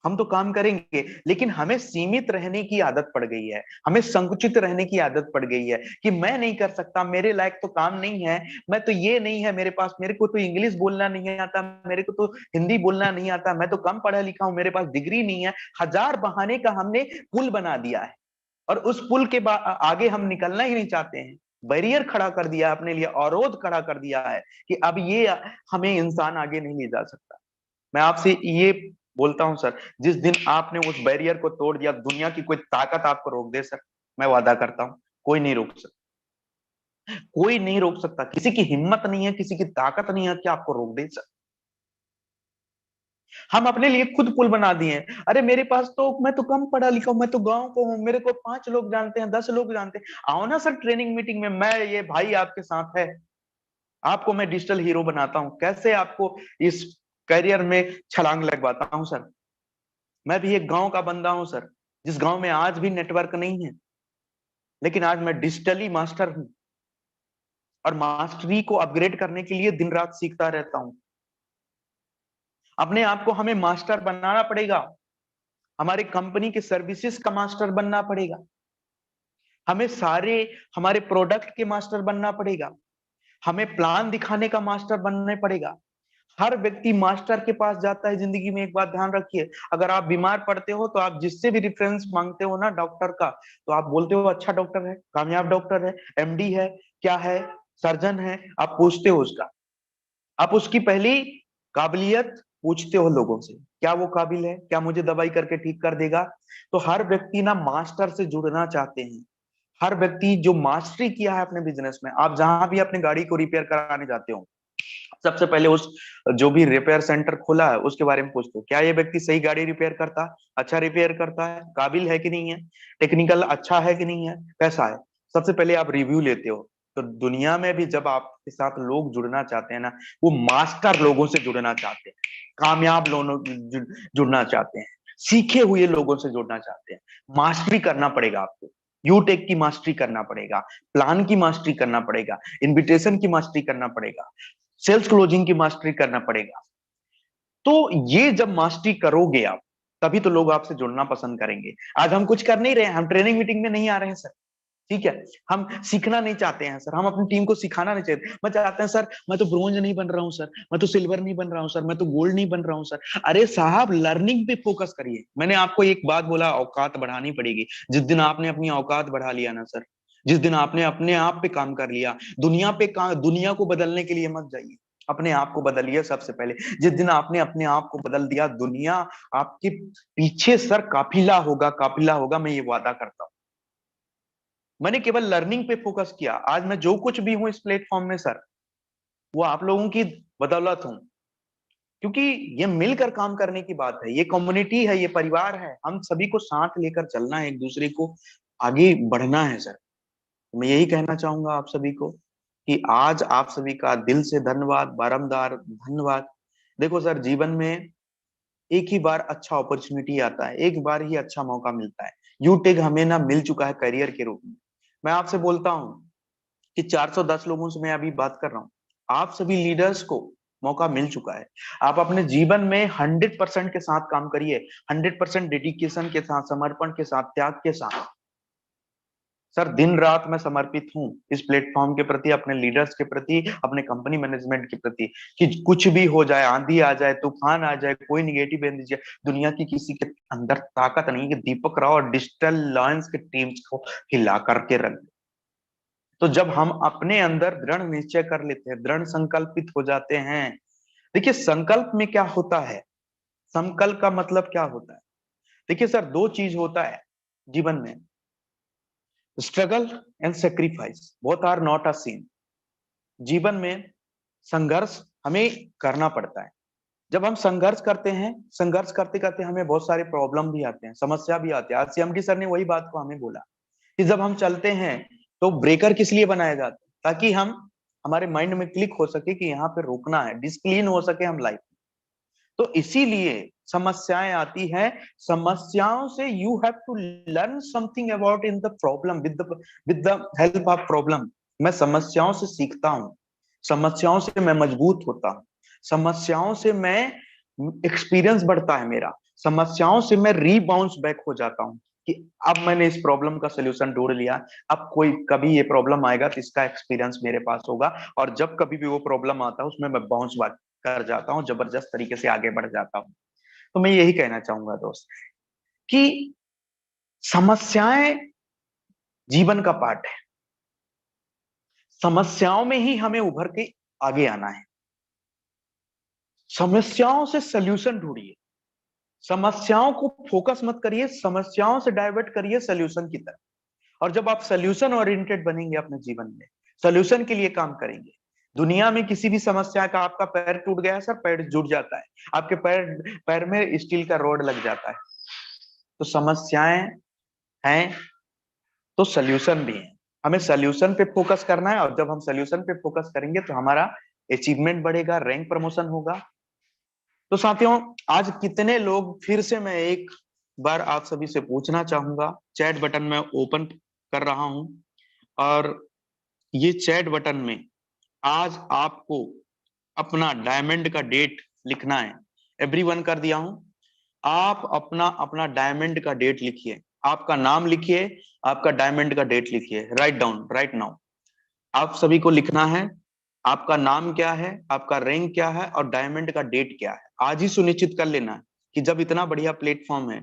हम तो काम करेंगे, लेकिन हमें सीमित रहने की आदत पड़ गई है, हमें संकुचित रहने की आदत पड़ गई है कि मैं नहीं कर सकता, मेरे लायक तो काम नहीं है, मैं तो ये नहीं है मेरे पास, मेरे को तो इंग्लिश बोलना नहीं आता, मेरे को तो हिंदी बोलना नहीं आता, मैं तो कम पढ़ा लिखा हूं, मेरे पास डिग्री नहीं है। हजार बहाने का हमने पुल बना दिया है। और उस पुल के आगे हम निकलना ही नहीं चाहते हैं। बैरियर खड़ा कर दिया अपने लिए, अवरोध खड़ा कर दिया है कि अब ये हमें इंसान आगे नहीं ले जा सकता। मैं आपसे ये बोलता हूं सर, जिस दिन आपने उस बैरियर को तोड़ दिया, दुनिया की कोई ताकत आपको रोक दे सर, मैं वादा करता हूं कोई नहीं रोक सकता। कोई नहीं रोक सकता, किसी की हिम्मत नहीं है, किसी की ताकत नहीं है कि आपको रोक दे सर। हम अपने लिए खुद पुल बना दिए हैं। अरे मेरे पास तो, मैं तो कम पढ़ा लिखा हूं, मैं तो गांव को हूं, मेरे को 5 लोग जानते हैं, 10 लोग जानते हैं, आओ ना सर ट्रेनिंग मीटिंग में, मैं ये भाई आपके साथ है, आपको मैं डिजिटल हीरो बनाता हूं, कैसे आपको इस करियर में छलांग लगवाता हूं सर। मैं भी एक गांव का बंदा हूं सर, जिस गांव में आज भी नेटवर्क नहीं है, लेकिन आज मैं डिजिटली मास्टर हूं, और मास्टरी को अपग्रेड करने के लिए दिन रात सीखता रहता हूं। अपने आप को हमें मास्टर बनाना पड़ेगा, हमारे कंपनी के सर्विसेज का मास्टर बनना पड़ेगा, हमें सारे हमारे प्रोडक्ट के मास्टर बनना पड़ेगा, हमें प्लान दिखाने का मास्टर बनना पड़ेगा। हर व्यक्ति मास्टर के पास जाता है जिंदगी में। एक बात ध्यान रखिए, अगर आप बीमार पड़ते हो तो आप जिससे भी रेफरेंस मांगते हो ना डॉक्टर का, तो आप बोलते हो अच्छा डॉक्टर है, कामयाब डॉक्टर है, एमडी है, क्या है, सर्जन है, आप पूछते हो उसका। आप उसकी पहली काबिलियत पूछते हो लोगों से, क्या वो काबिल है, क्या मुझे दवाई करके ठीक कर देगा। तो हर व्यक्ति ना मास्टर से जुड़ना चाहते हैं। हर व्यक्ति जो मास्टरी किया है अपने बिजनेस में, आप जहां भी अपने गाड़ी को रिपेयर कराने जाते हो, सबसे पहले उस जो भी रिपेयर सेंटर खोला है उसके बारे में पूछते हो, क्या ये व्यक्ति सही गाड़ी रिपेयर करता है, अच्छा रिपेयर करता है, काबिल है कि नहीं है, टेक्निकल अच्छा है कि नहीं है, कैसा है। सबसे पहले आप रिव्यू लेते हो। तो दुनिया में भी जब आपके साथ लोग जुड़ना चाहते हैं ना, वो मास्टर लोगों से जुड़ना चाहते हैं, कामयाब लोगों जुड़ना चाहते हैं, सीखे हुए लोगों से जुड़ना चाहते हैं। मास्टरी करना पड़ेगा आपको, यूटेक की मास्टरी करना पड़ेगा, प्लान की मास्टरी करना पड़ेगा, इन्विटेशन की मास्टरी करना पड़ेगा, सेल्स क्लोजिंग की मास्टरी करना पड़ेगा। तो ये जब मास्टरी करोगे आप, तभी तो लोग आपसे जुड़ना पसंद करेंगे। आज हम कुछ कर नहीं रहे हैं, हम ट्रेनिंग मीटिंग में नहीं आ रहे हैं सर, ठीक है, हम सीखना नहीं चाहते हैं सर, हम अपनी टीम को सिखाना नहीं चाहते। मैं चाहते हैं सर, मैं तो ब्रोंज नहीं बन रहा हूं सर, मैं तो सिल्वर नहीं बन रहा हूं सर, मैं तो गोल्ड नहीं बन रहा हूं सर। अरे साहब, लर्निंग पे फोकस करिए। मैंने आपको एक बात बोला, औकात बढ़ानी पड़ेगी। जिस दिन आपने अपनी औकात बढ़ा लिया ना सर, जिस दिन आपने अपने आप पे काम कर लिया, दुनिया पे काम, दुनिया को बदलने के लिए मत जाइए, अपने आप को बदलिए सबसे पहले। जिस दिन आपने अपने आप को बदल दिया, दुनिया आपके पीछे सर काफिला होगा, काफिला होगा, मैं ये वादा करता हूं। मैंने केवल लर्निंग पे फोकस किया। आज मैं जो कुछ भी हूं इस प्लेटफॉर्म में सर, वो आप लोगों की बदौलत हूं। क्योंकि ये मिलकर काम करने की बात है, ये कम्युनिटी है, ये परिवार है, हम सभी को साथ लेकर चलना है, एक दूसरे को आगे बढ़ना है सर। मैं यही कहना चाहूंगा आप सभी को कि आज आप सभी का दिल से धन्यवाद, बारंबार धन्यवाद। देखो सर, जीवन में एक ही बार अच्छा अपॉर्चुनिटी आता है, एक बार ही अच्छा मौका मिलता है। यूटेक हमें ना मिल चुका है करियर के रूप में। मैं आपसे बोलता हूं कि 410 लोगों से मैं अभी बात कर रहा हूँ, आप सभी लीडर्स को मौका मिल चुका है। आप अपने जीवन में 100% के साथ काम करिए, 100% डेडिकेशन के साथ, समर्पण के साथ, त्याग के साथ। सर, दिन रात मैं समर्पित हूँ इस प्लेटफॉर्म के प्रति, अपने लीडर्स के प्रति, अपने कंपनी मैनेजमेंट के प्रति, कि कुछ भी हो जाए, आंधी आ जाए, तूफान आ जाए, कोई निगेटिव एनर्जी, दुनिया की किसी के अंदर ताकत नहीं है कि दीपक राव और डिजिटल लॉयंस के टीम्स को हिला करके रख दे। तो जब हम अपने अंदर दृढ़ निश्चय कर लेते हैं, दृढ़ संकल्पित हो जाते हैं। देखिए, संकल्प में क्या होता है, संकल्प का मतलब क्या होता है। देखिए सर, दो चीज होता है जीवन में, struggle and sacrifice, both are not a same. जीवन में संघर्ष हमें करना पड़ता है। जब हम संघर्ष करते हैं, संघर्ष करते करते हमें बहुत सारे प्रॉब्लम भी आते हैं, समस्या भी आती है। आज सीएमडी सर ने वही बात को हमें बोला कि जब हम चलते हैं तो ब्रेकर किस लिए बनाया जाता है, ताकि हम, हमारे माइंड में क्लिक हो सके कि यहाँ पे रोकना है, डिसिप्लिन हो सके हम लाइफ। तो इसीलिए समस्याएं आती हैं। समस्याओं से you have to learn something about in the problem, with the help of problem. मैं समस्याओं से सीखता हूँ, समस्याओं से मैं मजबूत होता हूँ, समस्याओं से मैं, एक्सपीरियंस बढ़ता है मेरा, समस्याओं से मैं रीबाउंस बैक हो जाता हूँ कि अब मैंने इस प्रॉब्लम का सोल्यूशन ढूंढ लिया, अब कोई कभी ये प्रॉब्लम आएगा तो इसका एक्सपीरियंस मेरे पास होगा, और जब कभी भी वो प्रॉब्लम आता है उसमें मैं बाउंस बैक कर जाता हूँ, जबरदस्त तरीके से आगे बढ़ जाता हूँ। तो मैं यही कहना चाहूंगा दोस्त, कि समस्याएं जीवन का पार्ट है। समस्याओं में ही हमें उभर के आगे आना है। समस्याओं से सल्यूशन ढूंढिए, समस्याओं को फोकस मत करिए, समस्याओं से डाइवर्ट करिए सल्यूशन की तरफ। और जब आप सल्यूशन ओरिएंटेड बनेंगे अपने जीवन में, सल्यूशन के लिए काम करेंगे, दुनिया में किसी भी समस्या का, आपका पैर टूट गया सर, पैर जुड़ जाता है, आपके पैर पैर में स्टील का रोड लग जाता है। तो समस्याएं हैं तो सल्यूशन भी है, हमें सल्यूशन पे फोकस करना है। और जब हम सल्यूशन पे फोकस करेंगे तो हमारा अचीवमेंट बढ़ेगा, रैंक प्रमोशन होगा। तो साथियों, आज कितने लोग, फिर से मैं एक बार आप सभी से पूछना चाहूंगा, चैट बटन में ओपन कर रहा हूं, और ये चैट बटन में आज आपको अपना डायमंड का डेट लिखना है। एवरीवन कर दिया हूं। आप अपना अपना डायमंड का डेट लिखिए, आपका नाम लिखिए, आपका डायमंड का डेट लिखिए। Write down right now. आप सभी को लिखना है, आपका नाम क्या है, आपका रैंक क्या है और डायमंड का डेट क्या है। आज ही सुनिश्चित कर लेना कि जब इतना बढ़िया प्लेटफॉर्म है।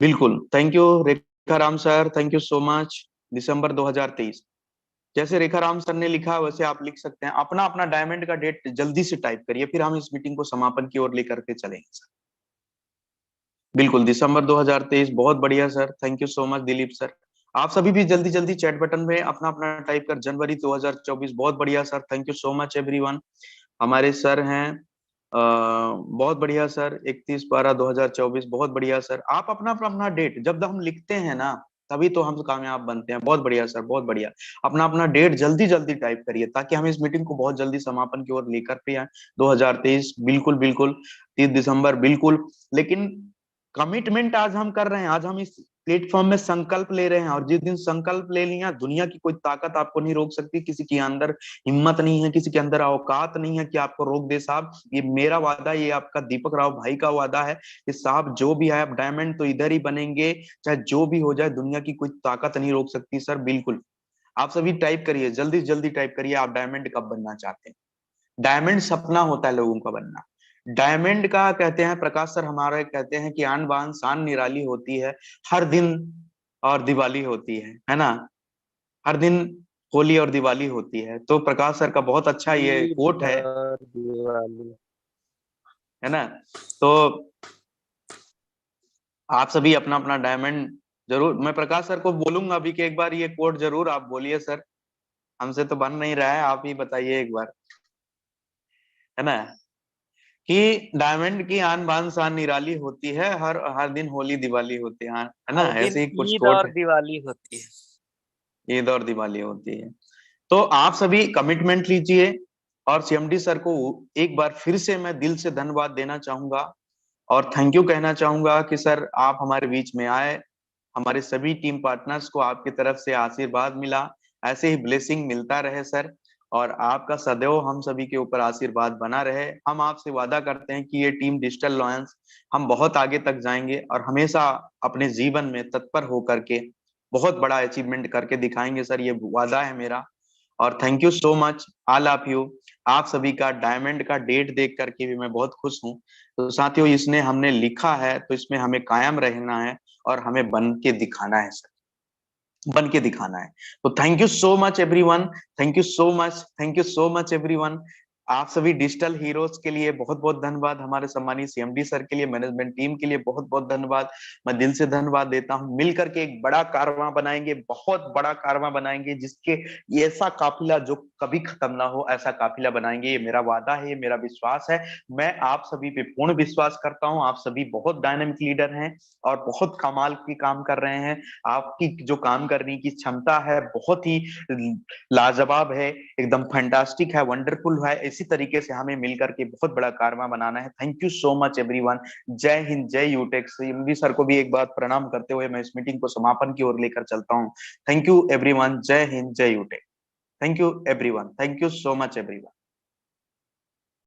बिल्कुल, thank you Rekha Ram sir, thank you so much. दिसंबर 2023, जैसे रेखा राम सर ने लिखा वैसे आप लिख सकते हैं। अपना अपना डायमंड का डेट जल्दी से टाइप करिए, फिर हम इस मीटिंग को समापन की ओर लेकर के चलेंगे सर। बिल्कुल, दिसंबर 2023, बहुत बढ़िया sir, thank you so much Dilip sir. आप सभी भी जल्दी जल्दी चैट बटन में अपना अपना टाइप कर, जनवरी 2024, बहुत बढ़िया sir, thank you so much everyone. हमारे सर हैं बहुत बढ़िया सर, 31/12/2024, बहुत बढ़िया सर। आप अपना अपना डेट जब हम लिखते हैं ना, तभी तो हम कामयाब बनते हैं। बहुत बढ़िया सर, बहुत बढ़िया। अपना अपना डेट जल्दी जल्दी टाइप करिए ताकि हम इस मीटिंग को बहुत जल्दी समापन की ओर लेकर के आए। 2023 बिल्कुल बिल्कुल, 30 दिसंबर बिल्कुल। लेकिन कमिटमेंट आज हम कर रहे हैं, आज हम इस प्लेटफॉर्म में संकल्प ले रहे हैं, और जिस दिन संकल्प ले लिया, दुनिया की कोई ताकत आपको नहीं रोक सकती। किसी के अंदर हिम्मत नहीं है, किसी के अंदर औकात नहीं है कि आपको रोक दे। साहब, ये मेरा वादा, ये आपका दीपक राव भाई का वादा है कि साहब जो भी है, आप डायमंड तो इधर ही बनेंगे, चाहे जो भी हो जाए, दुनिया की कोई ताकत नहीं रोक सकती सर। बिल्कुल, आप सभी टाइप करिए, जल्दी जल्दी टाइप करिए, आप डायमंड कब बनना चाहते हैं। डायमंड सपना होता है लोगों का बनना। डायमंड का कहते हैं, प्रकाश सर हमारे कहते हैं कि आन बान शान निराली होती है, हर दिन और दिवाली होती है ना। हर दिन होली और दिवाली होती है। तो प्रकाश सर का बहुत अच्छा ये ईद कोट है और दिवाली। है ना। तो आप सभी अपना अपना डायमंड जरूर, मैं प्रकाश सर को बोलूंगा अभी कि एक बार ये कोट जरूर आप बोलिए सर, हमसे तो बन नहीं रहा है, आप ही बताइए एक बार, है ना, कि डायमंड की आन बान शान निराली होती है, हर हर दिन होली दिवाली होती है, है ना, हर दिन ऐसे ही कुछ ईद कोट और है। दिवाली होती है। ईद और दिवाली होती है। तो आप सभी कमिटमेंट लीजिए, और सीएमडी सर को एक बार फिर से मैं दिल से धन्यवाद देना चाहूंगा और थैंक यू कहना चाहूंगा कि सर आप हमारे बीच में आए। हमारे सभी टीम पार्टनर्स को आपकी तरफ से आशीर्वाद मिला, ऐसे ही ब्लेसिंग मिलता रहे सर, और आपका सदैव हम सभी के ऊपर आशीर्वाद बना रहे। हम आपसे वादा करते हैं कि ये टीम डिजिटल लॉयंस, हम बहुत आगे तक जाएंगे और हमेशा अपने जीवन में तत्पर होकर के बहुत बड़ा अचीवमेंट करके दिखाएंगे सर, ये वादा है मेरा। और thank you so much all of you. आप सभी का डायमंड का डेट देख करके भी मैं बहुत खुश हूँ। तो साथियों, इसने हमने लिखा है तो इसमें हमें कायम रहना है और हमें बन के दिखाना है सर, बन के दिखाना है। तो thank you so much everyone, thank you so much, thank you so much everyone. आप सभी डिजिटल हीरोज के लिए बहुत बहुत धन्यवाद, हमारे सम्मानित सीएमडी सर के लिए, मैनेजमेंट टीम के लिए बहुत बहुत धन्यवाद। मैं दिल से धन्यवाद देता हूं। मिलकर के एक बड़ा कारवां बनाएंगे, बहुत बड़ा कारवां बनाएंगे, जिसके ये ऐसा काफिला जो कभी खत्म ना हो, ऐसा काफिला बनाएंगे। ये मेरा वादा है, ये मेरा विश्वास है। मैं आप सभी पे पूर्ण विश्वास करता हूँ। आप सभी बहुत डायनामिक लीडर हैं और बहुत कमाल की काम कर रहे हैं। आपकी जो काम करने की क्षमता है बहुत ही लाजवाब है, एकदम फैंटास्टिक है, वंडरफुल है। इसी तरीके से हमें मिलकर के बहुत बड़ा कारवा बनाना है। Thank you so much everyone. जय हिंद, जय यूटेक्स। एमडी सर को भी एक बार प्रणाम करते हुए मैं इस मीटिंग को समापन की ओर लेकर चलता हूँ। थैंक यू एवरीवन, जय हिंद, जय Utech. Thank you everyone, thank you so much everyone.